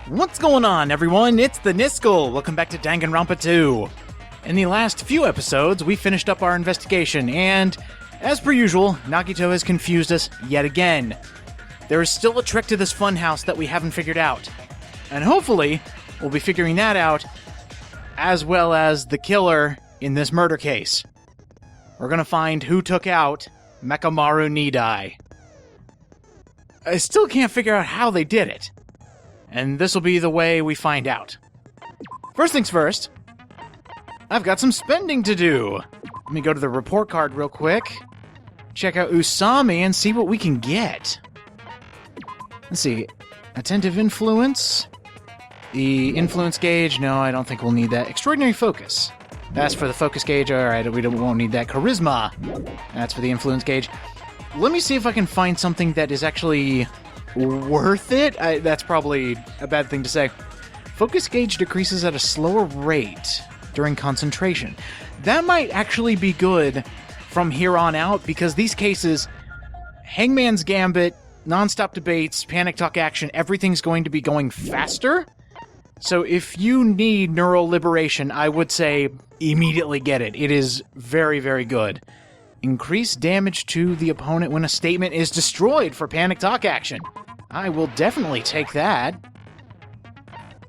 What's going on, everyone? It's the Niskel. Welcome back to Danganronpa 2. In the last few episodes, we finished up our investigation, and, as per usual, Nagito has confused us yet again. There is still a trick to this funhouse that we haven't figured out. And hopefully, we'll be figuring that out, as well as the killer in this murder case. We're gonna find who took out Mekamaru Nidai. I still can't figure out how they did it. And this will be the way we find out. First things first, I've got some spending to do. Let me go to the report card real quick. Check out Usami and see what we can get. Let's see. Attentive influence. The influence gauge. No, I don't think we'll need that. Extraordinary focus. That's for the focus gauge. Alright, we won't need that. Charisma. That's for the influence gauge. Let me see if I can find something that is actually worth it. That's probably a bad thing to say. Focus gauge decreases at a slower rate during concentration. That might actually be good from here on out, because these cases, Hangman's Gambit, non-stop debates, panic talk action, everything's going to be going faster. So if you need neural liberation, I would say immediately get it. It is very, very good. Increase damage to the opponent when a statement is destroyed for panic talk action. I will definitely take that.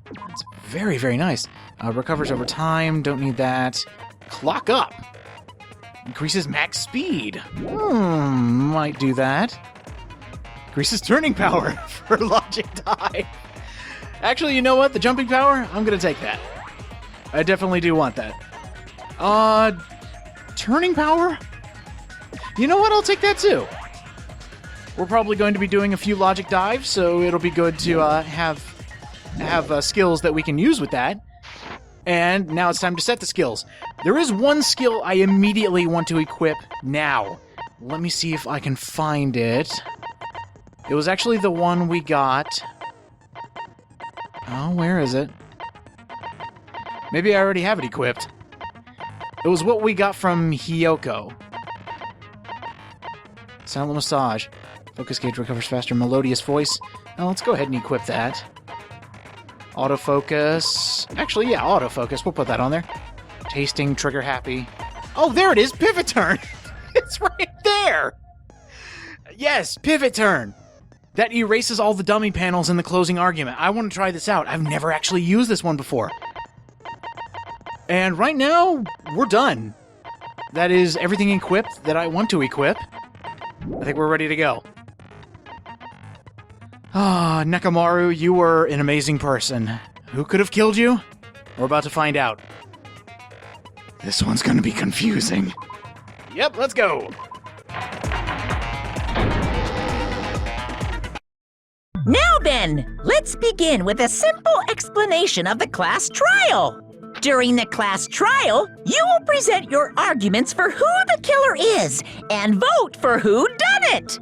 That's very, very nice. Recovers over time. Don't need that. Clock up. Increases max speed. Might do that. Increases turning power for logic die. Actually, you know what? The jumping power? I'm gonna take that. I definitely do want that. Turning power? You know what? I'll take that too. We're probably going to be doing a few logic dives, so it'll be good to have skills that we can use with that. And now it's time to set the skills. There is one skill I immediately want to equip now. Let me see if I can find it. It was actually the one we got. Oh, where is it? Maybe I already have it equipped. It was what we got from Hiyoko. Silent massage. Focus gauge recovers faster. Melodious voice. Now let's go ahead and equip that. Autofocus. Actually, yeah, autofocus. We'll put that on there. Tasting, trigger happy. Oh, there it is! Pivot turn! It's right there! Yes, pivot turn! That erases all the dummy panels in the closing argument. I want to try this out. I've never actually used this one before. And right now, we're done. That is everything equipped that I want to equip. I think we're ready to go. Ah, Nekamaru, you were an amazing person. Who could have killed you? We're about to find out. This one's gonna be confusing. Yep, let's go. Now then, let's begin with a simple explanation of the class trial. During the class trial, you will present your arguments for who the killer is and vote for who done it.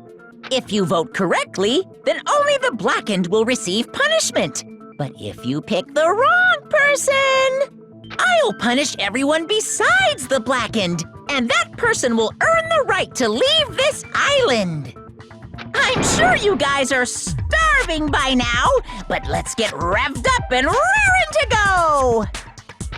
If you vote correctly, then only the blackened will receive punishment. But if you pick the wrong person, I'll punish everyone besides the blackened, and that person will earn the right to leave this island. I'm sure you guys are starving by now, but let's get revved up and raring to go.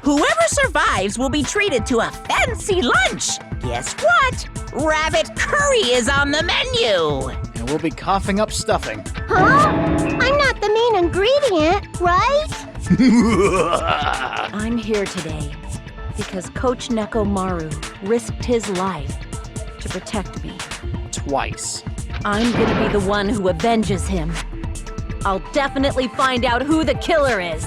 Whoever survives will be treated to a fancy lunch. Guess what? Rabbit curry is on the menu. And we'll be coughing up stuffing. Huh? I'm not the main ingredient, right? I'm here today because Coach Nekomaru risked his life to protect me. Twice. I'm gonna be the one who avenges him. I'll definitely find out who the killer is.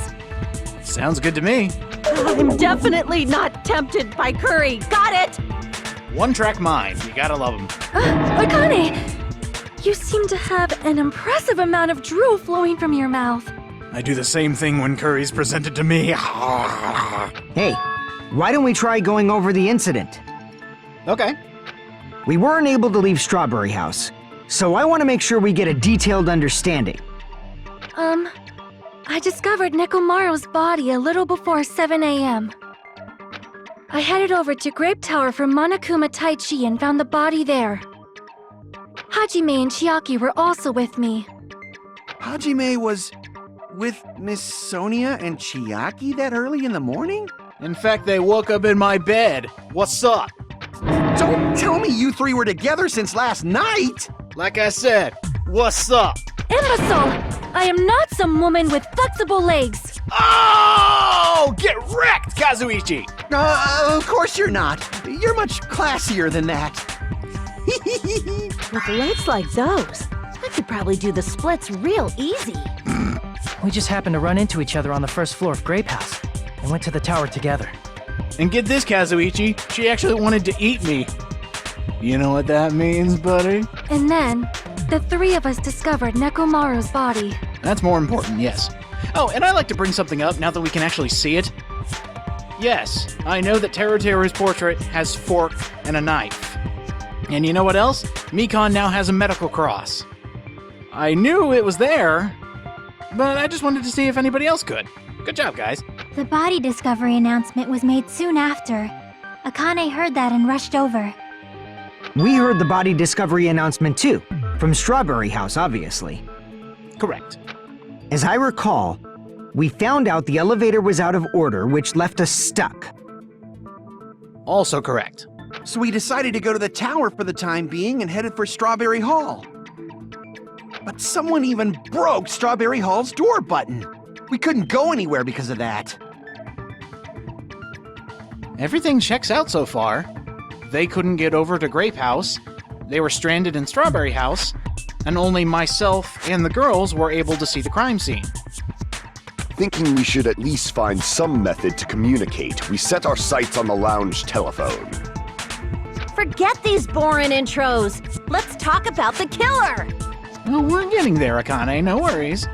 Sounds good to me. I'm definitely not tempted by curry. Got it? One-track mind. You gotta love him. Akane! You seem to have an impressive amount of drool flowing from your mouth. I do the same thing when curry's presented to me. Hey, why don't we try going over the incident? Okay. We weren't able to leave Strawberry House, so I want to make sure we get a detailed understanding. I discovered Nekomaru's body a little before 7 a.m. I headed over to Grape Tower for Monokuma Taichi and found the body there. Hajime and Chiaki were also with me. Hajime was With Miss Sonia and Chiaki that early in the morning? In fact, they woke up in my bed. What's up? Don't tell me you three were together since last night! Like I said, what's up? Imbecile! I am not some woman with flexible legs. Oh! Get wrecked, Kazuichi! Of course you're not. You're much classier than that. With legs like those, I could probably do the splits real easy. We just happened to run into each other on the first floor of Grape House and went to the tower together. And get this, Kazuichi, she actually wanted to eat me. You know what that means, buddy? And then, the three of us discovered Nekomaru's body. That's more important, yes. Oh, and I'd like to bring something up now that we can actually see it. Yes, I know that Teruteru's portrait has fork and a knife. And you know what else? Mikon now has a medical cross. I knew it was there, but I just wanted to see if anybody else could. Good job, guys. The body discovery announcement was made soon after. Akane heard that and rushed over. We heard the body discovery announcement too, from Strawberry House, obviously. Correct. As I recall, we found out the elevator was out of order, which left us stuck. Also correct. So we decided to go to the tower for the time being and headed for Strawberry Hall. But someone even broke Strawberry Hall's door button. We couldn't go anywhere because of that. Everything checks out so far. They couldn't get over to Grape House, they were stranded in Strawberry House, and only myself and the girls were able to see the crime scene. Thinking we should at least find some method to communicate, we set our sights on the lounge telephone. Forget these boring intros. Let's talk about the killer. Well, we're getting there, Akane, no worries.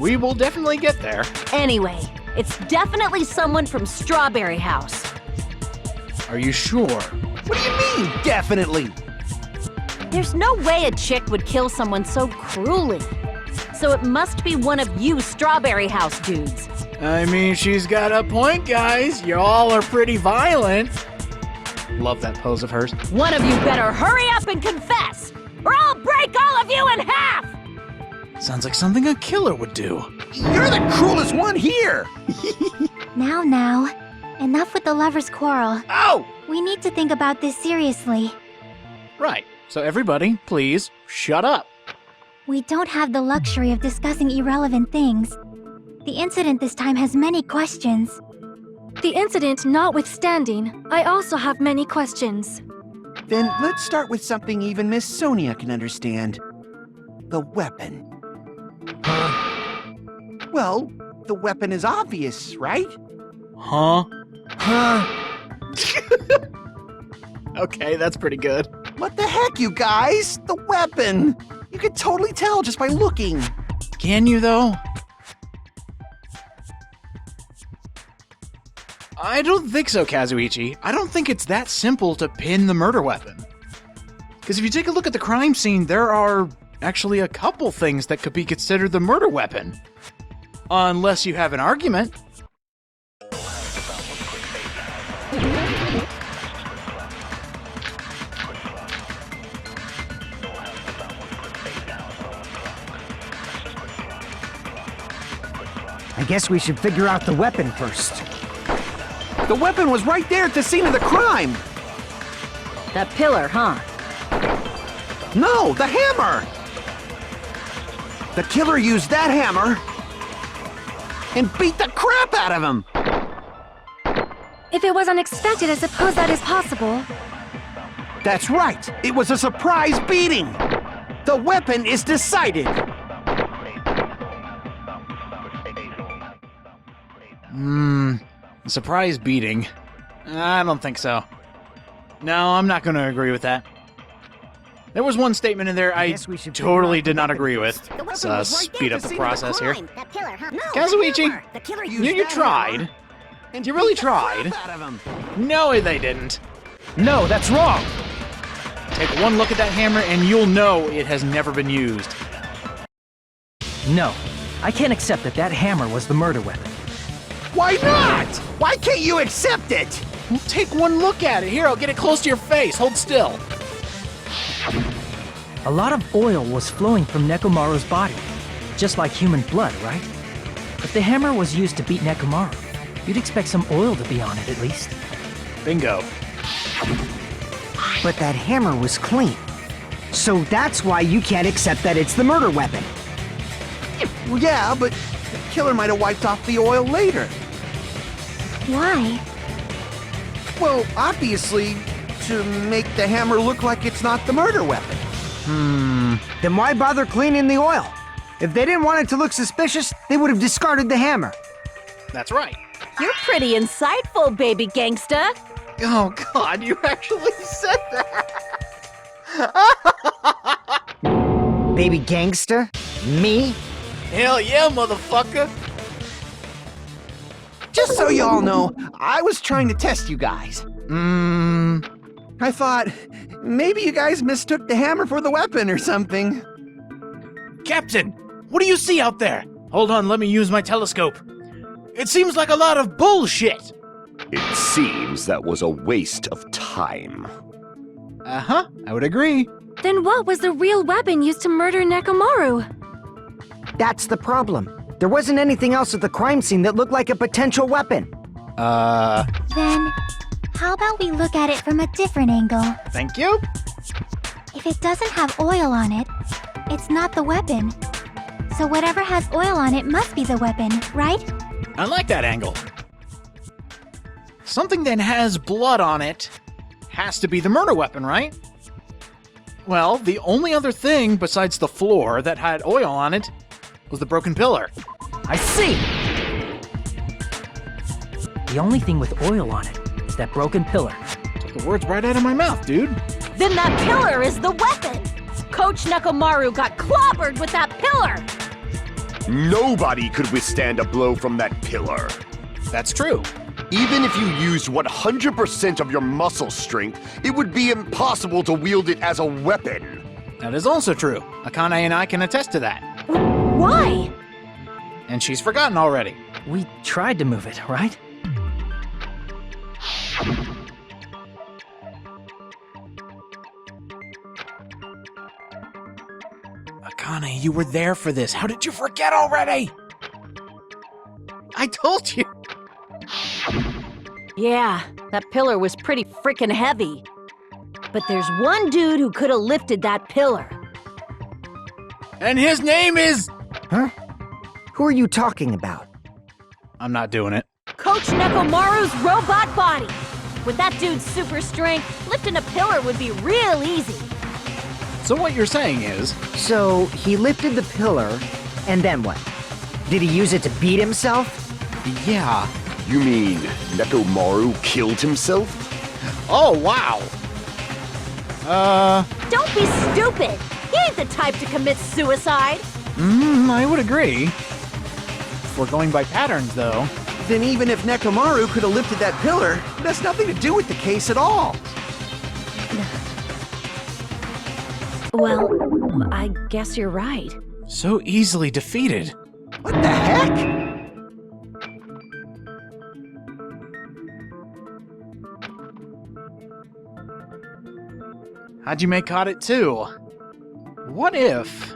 We will definitely get there. Anyway, it's definitely someone from Strawberry House. Are you sure? What do you mean, definitely? There's no way a chick would kill someone so cruelly. So it must be one of you Strawberry House dudes. I mean, she's got a point, guys. Y'all are pretty violent. Love that pose of hers. One of you better hurry up and confess, or I'll break all of you in half! Sounds like something a killer would do. You're the cruelest one here! Now, enough with the lovers' quarrel. Oh! We need to think about this seriously. Right. So everybody, please, shut up. We don't have the luxury of discussing irrelevant things. The incident this time has many questions. The incident notwithstanding, I also have many questions. Then let's start with something even Miss Sonia can understand. The weapon. Well, the weapon is obvious, right? Huh? Okay, that's pretty good. What the heck, you guys? The weapon! You could totally tell just by looking. Can you, though? I don't think so, Kazuichi. I don't think it's that simple to pin the murder weapon. Because if you take a look at the crime scene, there are actually a couple things that could be considered the murder weapon. Unless you have an argument. I guess we should figure out the weapon first. The weapon was right there at the scene of the crime! That pillar, huh? No, the hammer! The killer used that hammer and beat the crap out of him! If it was unexpected, I suppose that is possible. That's right! It was a surprise beating! The weapon is decided! Surprise beating. I don't think so. No, I'm not going to agree with that. There was one statement in there I totally did not agree with. Let's speed up the process here. Kazuichi, you tried. You really tried. No, they didn't. No, that's wrong! Take one look at that hammer and you'll know it has never been used. No, I can't accept that that hammer was the murder weapon. Why not? Why can't you accept it? Well, take one look at it. Here, I'll get it close to your face. Hold still. A lot of oil was flowing from Nekomaru's body, just like human blood, right? If the hammer was used to beat Nekomaru, you'd expect some oil to be on it at least. Bingo. But that hammer was clean. So that's why you can't accept that it's the murder weapon. Well, yeah, but the killer might have wiped off the oil later. Why? Well, obviously, to make the hammer look like it's not the murder weapon. Then why bother cleaning the oil? If they didn't want it to look suspicious, they would have discarded the hammer. That's right. You're pretty insightful, baby gangsta. Oh, God, you actually said that. Baby gangsta? Me? Hell yeah, motherfucker. Just so you all know, I was trying to test you guys. I thought, maybe you guys mistook the hammer for the weapon or something. Captain, what do you see out there? Hold on, let me use my telescope. It seems like a lot of bullshit. It seems that was a waste of time. Uh-huh, I would agree. Then what was the real weapon used to murder Nekomaru? That's the problem. There wasn't anything else at the crime scene that looked like a potential weapon. Then, how about we look at it from a different angle? Thank you. If it doesn't have oil on it, it's not the weapon. So whatever has oil on it must be the weapon, right? I like that angle. Something that has blood on it has to be the murder weapon, right? Well, the only other thing besides the floor that had oil on it was the broken pillar. I see! The only thing with oil on it is that broken pillar. Took the words right out of my mouth, dude. Then that pillar is the weapon! Coach Nekomaru got clobbered with that pillar! Nobody could withstand a blow from that pillar. That's true. Even if you used 100% of your muscle strength, it would be impossible to wield it as a weapon. That is also true. Akane and I can attest to that. Why? And she's forgotten already. We tried to move it, right? Akane, you were there for this. How did you forget already? I told you. Yeah, that pillar was pretty freaking heavy. But there's one dude who could have lifted that pillar. And his name is... Huh? Who are you talking about? I'm not doing it. Coach Nekomaru's robot body! With that dude's super strength, lifting a pillar would be real easy. So what you're saying is... So, he lifted the pillar, and then what? Did he use it to beat himself? Yeah. You mean Nekomaru killed himself? Oh, wow. Don't be stupid! He ain't the type to commit suicide! I would agree. If we're going by patterns, though. Then even if Nekomaru could have lifted that pillar, it has nothing to do with the case at all. Well, I guess you're right. So easily defeated. What the heck? Hajime caught it too. What if...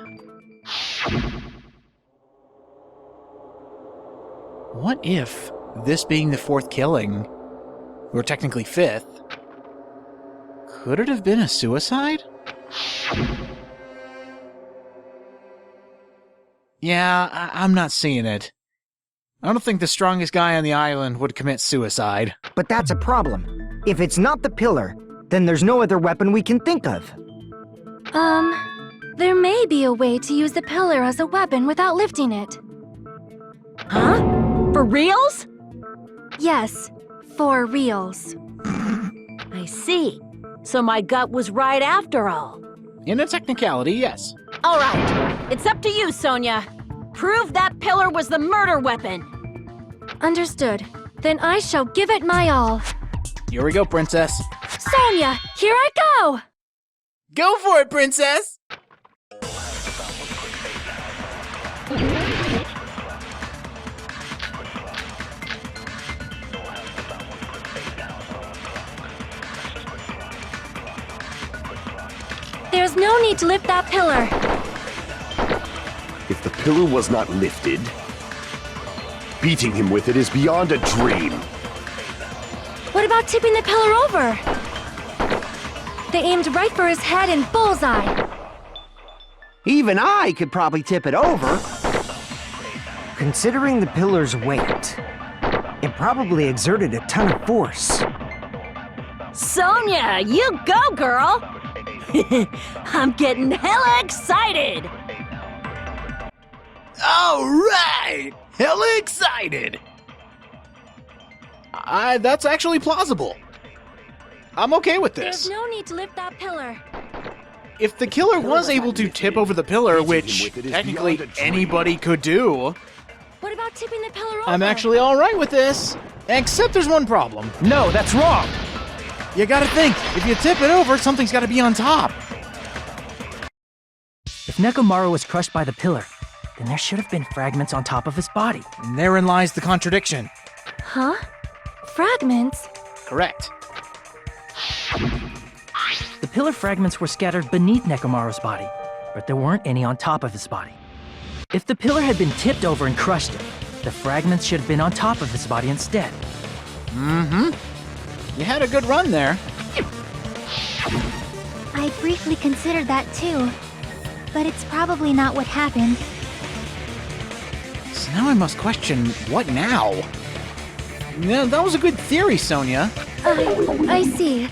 What if, this being the fourth killing, or technically fifth, could it have been a suicide? Yeah, I'm not seeing it. I don't think the strongest guy on the island would commit suicide. But that's a problem. If it's not the pillar, then there's no other weapon we can think of. There may be a way to use the pillar as a weapon without lifting it. Huh? For reals? Yes, for reals. I see. So my gut was right after all. In a technicality, yes. All right, it's up to you, Sonia. Prove that pillar was the murder weapon. Understood. Then I shall give it my all. Here we go, princess. Sonia, here I go! Go for it, princess! There's no need to lift that pillar. If the pillar was not lifted, beating him with it is beyond a dream. What about tipping the pillar over? They aimed right for his head and bullseye. Even I could probably tip it over. Considering the pillar's weight, it probably exerted a ton of force. Sonia, you go, girl! I'm getting hella excited! All right! Hella excited! That's actually plausible. I'm okay with this. There's no need to lift that pillar. If the killer was able to tip over the pillar, which technically anybody could do, What about tipping the pillar over? I'm actually alright with this. Except there's one problem. No, that's wrong! You gotta think, if you tip it over, something's gotta be on top. If Nekomaru was crushed by the pillar, then there should have been fragments on top of his body. And therein lies the contradiction. Huh? Fragments? Correct. The pillar fragments were scattered beneath Nekomaru's body, but there weren't any on top of his body. If the pillar had been tipped over and crushed it, the fragments should have been on top of his body instead. Mm-hmm. You had a good run there. I briefly considered that too, but it's probably not what happened. So now I must question, what now? Yeah, that was a good theory, Sonia. I see.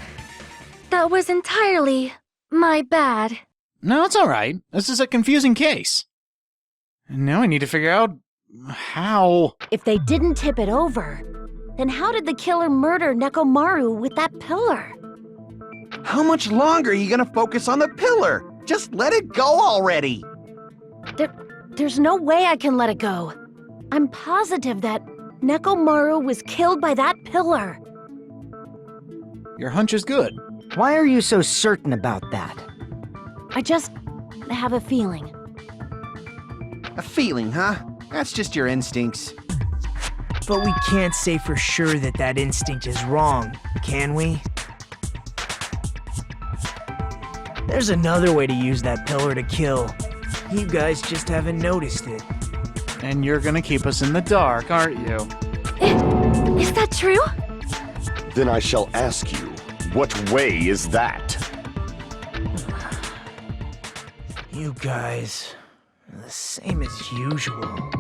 That was entirely my bad. No, it's alright. This is a confusing case. And now I need to figure out how... If they didn't tip it over, then how did the killer murder Nekomaru with that pillar? How much longer are you gonna focus on the pillar? Just let it go already. There's no way I can let it go. I'm positive that Nekomaru was killed by that pillar. Your hunch is good. Why are you so certain about that? I just have a feeling. A feeling, huh? That's just your instincts. But we can't say for sure that that instinct is wrong, can we? There's another way to use that pillar to kill. You guys just haven't noticed it. And you're gonna keep us in the dark, aren't you? Is that true? Then I shall ask you, what way is that? You guys are the same as usual.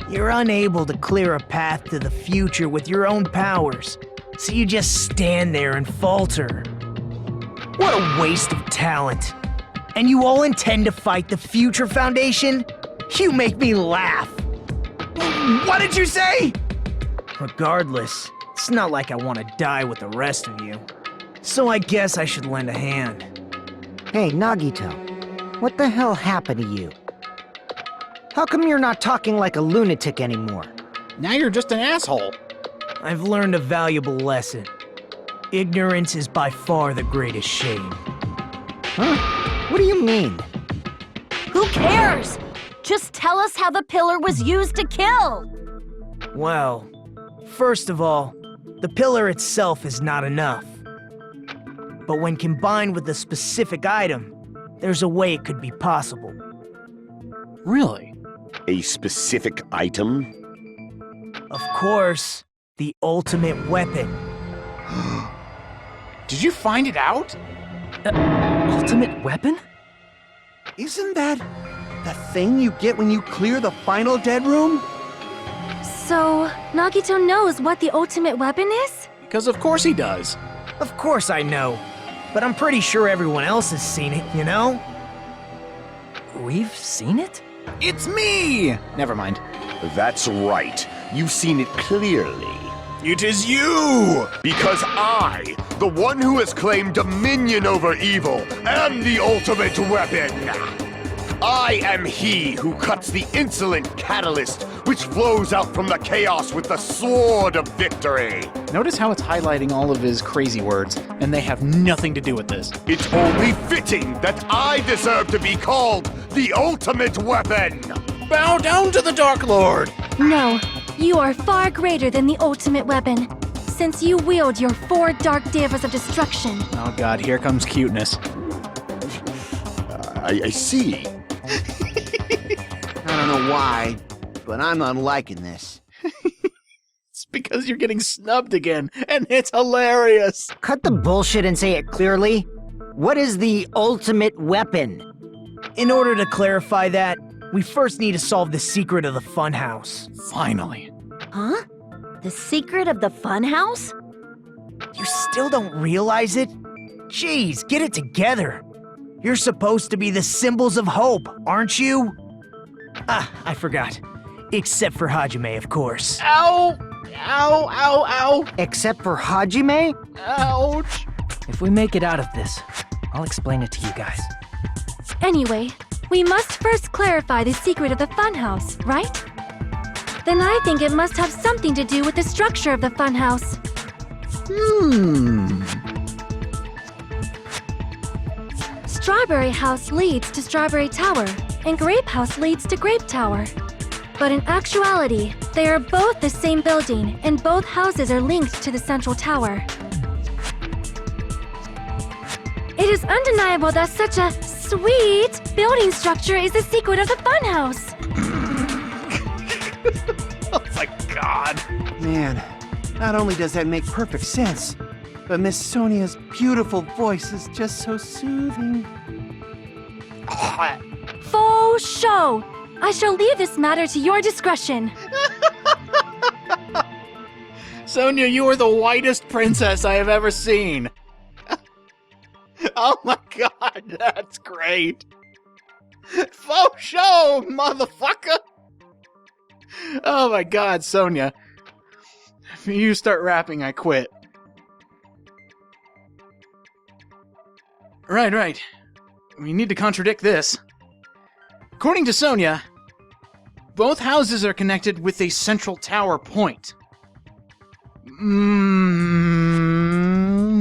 You're unable to clear a path to the future with your own powers, so you just stand there and falter. What a waste of talent. And you all intend to fight the Future Foundation? You make me laugh. What did you say? Regardless, it's not like I want to die with the rest of you. So I guess I should lend a hand. Hey, Nagito, what the hell happened to you? How come you're not talking like a lunatic anymore? Now you're just an asshole. I've learned a valuable lesson. Ignorance is by far the greatest shame. Huh? What do you mean? Who cares? Just tell us how the pillar was used to kill. Well, first of all, the pillar itself is not enough. But when combined with a specific item, there's a way it could be possible. Really? A specific item? Of course, the ultimate weapon. Did you find it out? Ultimate weapon? Isn't that the thing you get when you clear the final dead room? So, Nagito knows what the ultimate weapon is? Because of course he does. Of course I know, but I'm pretty sure everyone else has seen it, you know? We've seen it? It's me! Never mind. That's right. You've seen it clearly. It is you! Because I, the one who has claimed dominion over evil, am the ultimate weapon! I am he who cuts the insolent catalyst which flows out from the chaos with the sword of victory! Notice how it's highlighting all of his crazy words, and they have nothing to do with this. It's only fitting that I deserve to be called the ultimate weapon! Bow down to the Dark Lord! No, you are far greater than the ultimate weapon, since you wield your 4 dark devas of destruction. Oh god, here comes cuteness. I see. I don't know why, but I'm not liking this. It's because you're getting snubbed again, and it's hilarious. Cut the bullshit and say it clearly. What is the ultimate weapon? In order to clarify that, we first need to solve the secret of the funhouse. Finally. Huh? The secret of the funhouse? You still don't realize it? Jeez, get it together. You're supposed to be the symbols of hope, aren't you? Ah, I forgot. Except for Hajime, of course. Ow! Ow, ow, ow! Except for Hajime? Ouch! If we make it out of this, I'll explain it to you guys. Anyway, we must first clarify the secret of the funhouse, right? Then I think it must have something to do with the structure of the funhouse. Strawberry House leads to Strawberry Tower, and Grape House leads to Grape Tower. But in actuality, they are both the same building, and both houses are linked to the central tower. It is undeniable that such a sweet building structure is the secret of the funhouse. Oh my god. Man, not only does that make perfect sense, but Miss Sonia's beautiful voice is just so soothing. Faux show! I shall leave this matter to your discretion. Sonia, you are the whitest princess I have ever seen. Oh my god, that's great. Faux show, motherfucker. Oh my god, Sonia. If you start rapping, I quit. Right. We need to contradict this. According to Sonia, both houses are connected with a central tower point.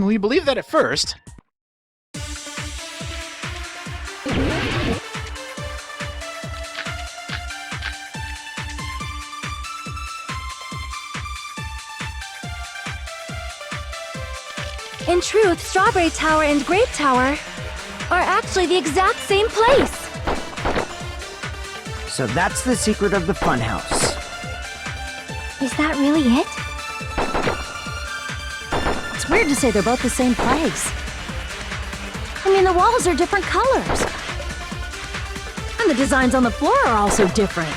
We believe that at first. In truth, Strawberry Tower and Grape Tower are actually the exact same place. So that's the secret of the funhouse. Is that really it? It's weird to say they're both the same place. I mean, the walls are different colors. And the designs on the floor are also different.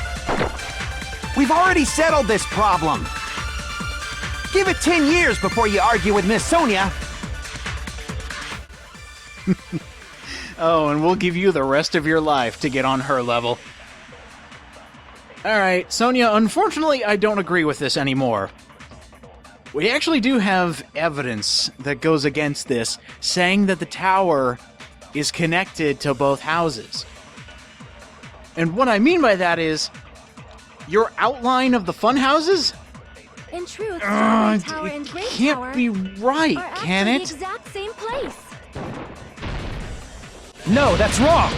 We've already settled this problem. Give it 10 years before you argue with Miss Sonia. Oh, and we'll give you the rest of your life to get on her level. Alright, Sonia, unfortunately I don't agree with this anymore. We actually do have evidence that goes against this, saying that the tower is connected to both houses. And what I mean by that is, your outline of the fun houses? In truth, Strawberry Tower It and Grape can't Tower be right, are can actually it? the exact same place. No, that's wrong!